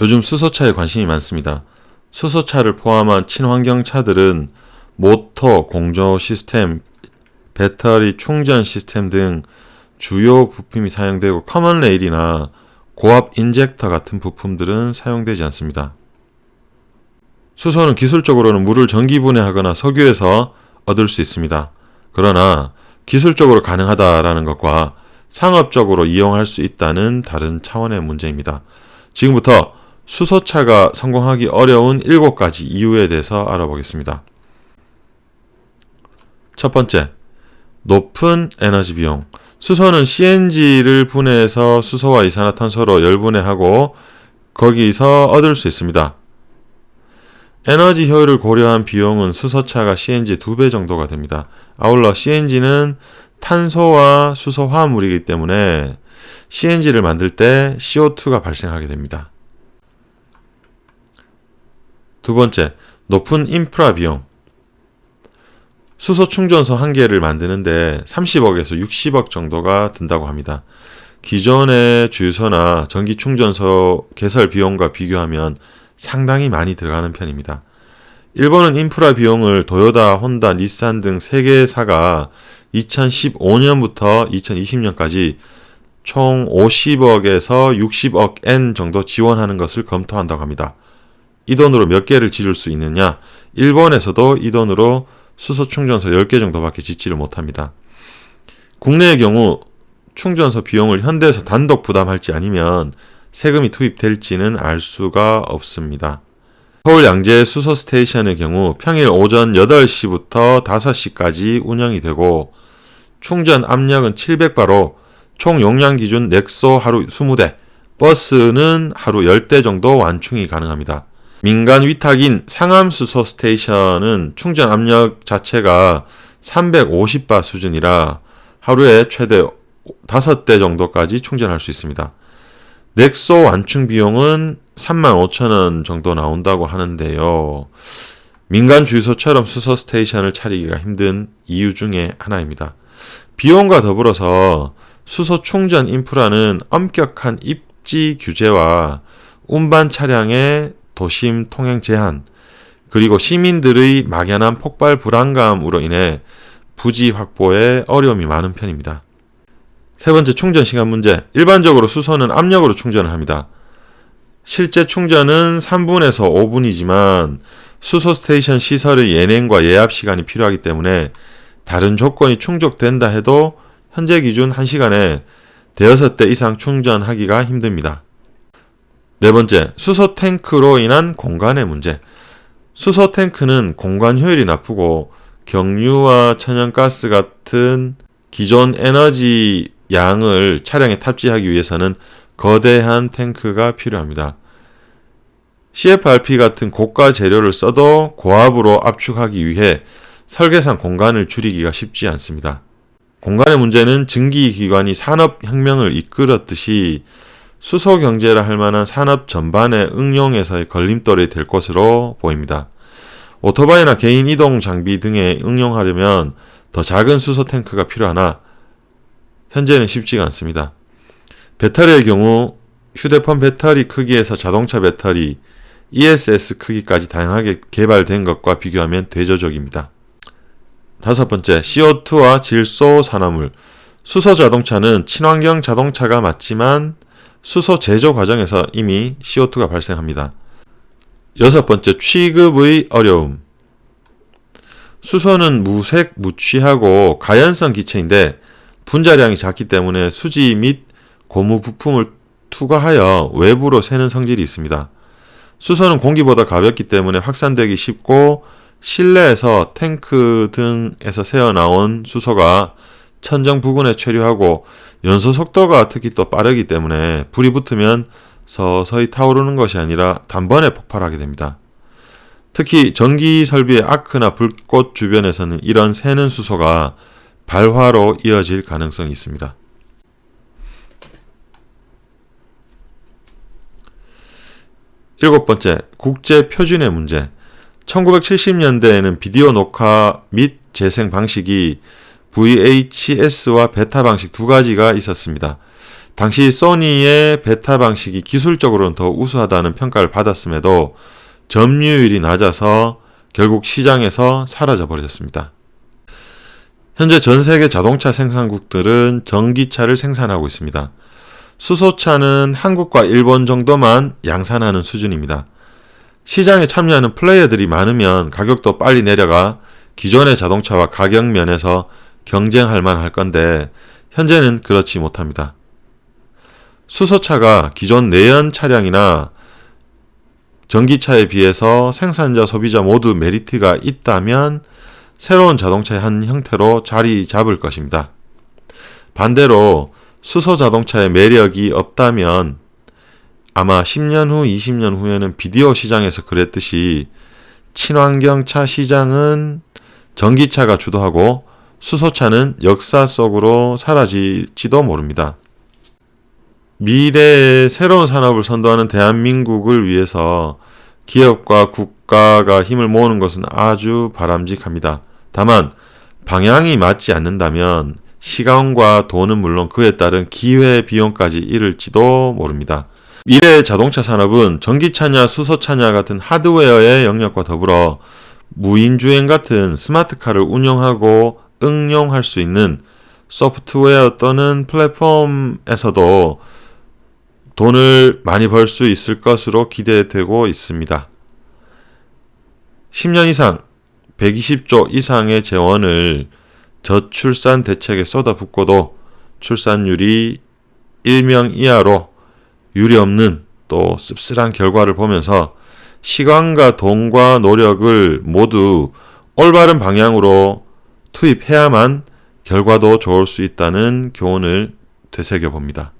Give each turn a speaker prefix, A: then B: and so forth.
A: 요즘 수소차에 관심이 많습니다. 수소차를 포함한 친환경 차들은 모터, 공조 시스템, 배터리 충전 시스템 등 주요 부품이 사용되고 커먼 레일이나 고압 인젝터 같은 부품들은 사용되지 않습니다. 수소는 기술적으로는 물을 전기분해하거나 석유에서 얻을 수 있습니다. 그러나 기술적으로 가능하다라는 것과 상업적으로 이용할 수 있다는 다른 차원의 문제입니다. 지금부터 수소차가 성공하기 어려운 7가지 이유에 대해서 알아보겠습니다. 첫 번째, 높은 에너지 비용. 수소는 CNG를 분해해서 수소와 이산화탄소로 열분해하고 거기서 얻을 수 있습니다. 에너지 효율을 고려한 비용은 수소차가 CNG의 2배 정도가 됩니다. 아울러 CNG는 탄소와 수소 화합물이기 때문에 CNG를 만들 때 CO2가 발생하게 됩니다. 두 번째, 높은 인프라 비용. 수소 충전소 1개를 만드는데 30억에서 60억 정도가 든다고 합니다. 기존의 주유소나 전기 충전소 개설 비용과 비교하면 상당히 많이 들어가는 편입니다. 일본은 인프라 비용을 도요타, 혼다, 닛산 등 3개사가 2015년부터 2020년까지 총 50억에서 60억 엔 정도 지원하는 것을 검토한다고 합니다. 이 돈으로 몇 개를 지을 수 있느냐? 일본에서도 이 돈으로 수소 충전소 10개 정도밖에 짓지를 못합니다. 국내의 경우 충전소 비용을 현대에서 단독 부담할지 아니면 세금이 투입될지는 알 수가 없습니다. 서울 양재 수소 스테이션의 경우 평일 오전 8시부터 5시까지 운영이 되고 충전 압력은 700바로 총 용량 기준 넥소 하루 20대, 버스는 하루 10대 정도 완충이 가능합니다. 민간 위탁인 상암수소 스테이션은 충전 압력 자체가 350바 수준이라 하루에 최대 5대 정도까지 충전할 수 있습니다. 넥소 완충 비용은 35,000원 정도 나온다고 하는데요. 민간 주유소처럼 수소 스테이션을 차리기가 힘든 이유 중에 하나입니다. 비용과 더불어서 수소 충전 인프라는 엄격한 입지 규제와 운반 차량의 도심 통행 제한, 그리고 시민들의 막연한 폭발 불안감으로 인해 부지 확보에 어려움이 많은 편입니다. 세 번째, 충전 시간 문제. 일반적으로 수소는 압력으로 충전을 합니다. 실제 충전은 3분에서 5분이지만 수소 스테이션 시설의 예냉과 예압 시간이 필요하기 때문에 다른 조건이 충족된다 해도 현재 기준 1시간에 5대 이상 충전하기가 힘듭니다. 네 번째, 수소 탱크로 인한 공간의 문제. 수소 탱크는 공간 효율이 나쁘고 경유와 천연가스 같은 기존 에너지 양을 차량에 탑재하기 위해서는 거대한 탱크가 필요합니다. CFRP 같은 고가 재료를 써도 고압으로 압축하기 위해 설계상 공간을 줄이기가 쉽지 않습니다. 공간의 문제는 증기기관이 산업혁명을 이끌었듯이 수소 경제라 할 만한 산업 전반의 응용에서의 걸림돌이 될 것으로 보입니다. 오토바이나 개인 이동 장비 등에 응용하려면 더 작은 수소 탱크가 필요하나 현재는 쉽지가 않습니다. 배터리의 경우 휴대폰 배터리 크기에서 자동차 배터리, ESS 크기까지 다양하게 개발된 것과 비교하면 대조적입니다. 다섯 번째, CO2와 질소 산화물. 수소 자동차는 친환경 자동차가 맞지만 수소 제조 과정에서 이미 CO2가 발생합니다. 여섯 번째, 취급의 어려움. 수소는 무색, 무취하고 가연성 기체인데 분자량이 작기 때문에 수지 및 고무 부품을 투과하여 외부로 새는 성질이 있습니다. 수소는 공기보다 가볍기 때문에 확산되기 쉽고 실내에서 탱크 등에서 새어나온 수소가 천정 부근에 체류하고 연소 속도가 특히 또 빠르기 때문에 불이 붙으면 서서히 타오르는 것이 아니라 단번에 폭발하게 됩니다. 특히 전기 설비의 아크나 불꽃 주변에서는 이런 새는 수소가 발화로 이어질 가능성이 있습니다. 일곱 번째, 국제 표준의 문제. 1970년대에는 비디오 녹화 및 재생 방식이 VHS와 베타 방식 2가지가 있었습니다. 당시 소니의 베타 방식이 기술적으로는 더 우수하다는 평가를 받았음에도 점유율이 낮아서 결국 시장에서 사라져 버렸습니다. 현재 전 세계 자동차 생산국들은 전기차를 생산하고 있습니다. 수소차는 한국과 일본 정도만 양산하는 수준입니다. 시장에 참여하는 플레이어들이 많으면 가격도 빨리 내려가 기존의 자동차와 가격 면에서 경쟁할 만할 건데 현재는 그렇지 못합니다. 수소차가 기존 내연 차량이나 전기차에 비해서 생산자, 소비자 모두 메리트가 있다면 새로운 자동차의 한 형태로 자리 잡을 것입니다. 반대로 수소 자동차의 매력이 없다면 아마 10년 후, 20년 후에는 비디오 시장에서 그랬듯이 친환경차 시장은 전기차가 주도하고 수소차는 역사 속으로 사라질지도 모릅니다. 미래의 새로운 산업을 선도하는 대한민국을 위해서 기업과 국가가 힘을 모으는 것은 아주 바람직합니다. 다만 방향이 맞지 않는다면 시간과 돈은 물론 그에 따른 기회 비용까지 이를지도 모릅니다. 미래의 자동차 산업은 전기차냐 수소차냐 같은 하드웨어의 영역과 더불어 무인주행 같은 스마트카를 운영하고 응용할 수 있는 소프트웨어 또는 플랫폼에서도 돈을 많이 벌 수 있을 것으로 기대되고 있습니다. 10년 이상, 120조 이상의 재원을 저출산 대책에 쏟아붓고도 출산율이 1명 이하로 유례없는 또 씁쓸한 결과를 보면서 시간과 돈과 노력을 모두 올바른 방향으로 투입해야만 결과도 좋을 수 있다는 교훈을 되새겨 봅니다.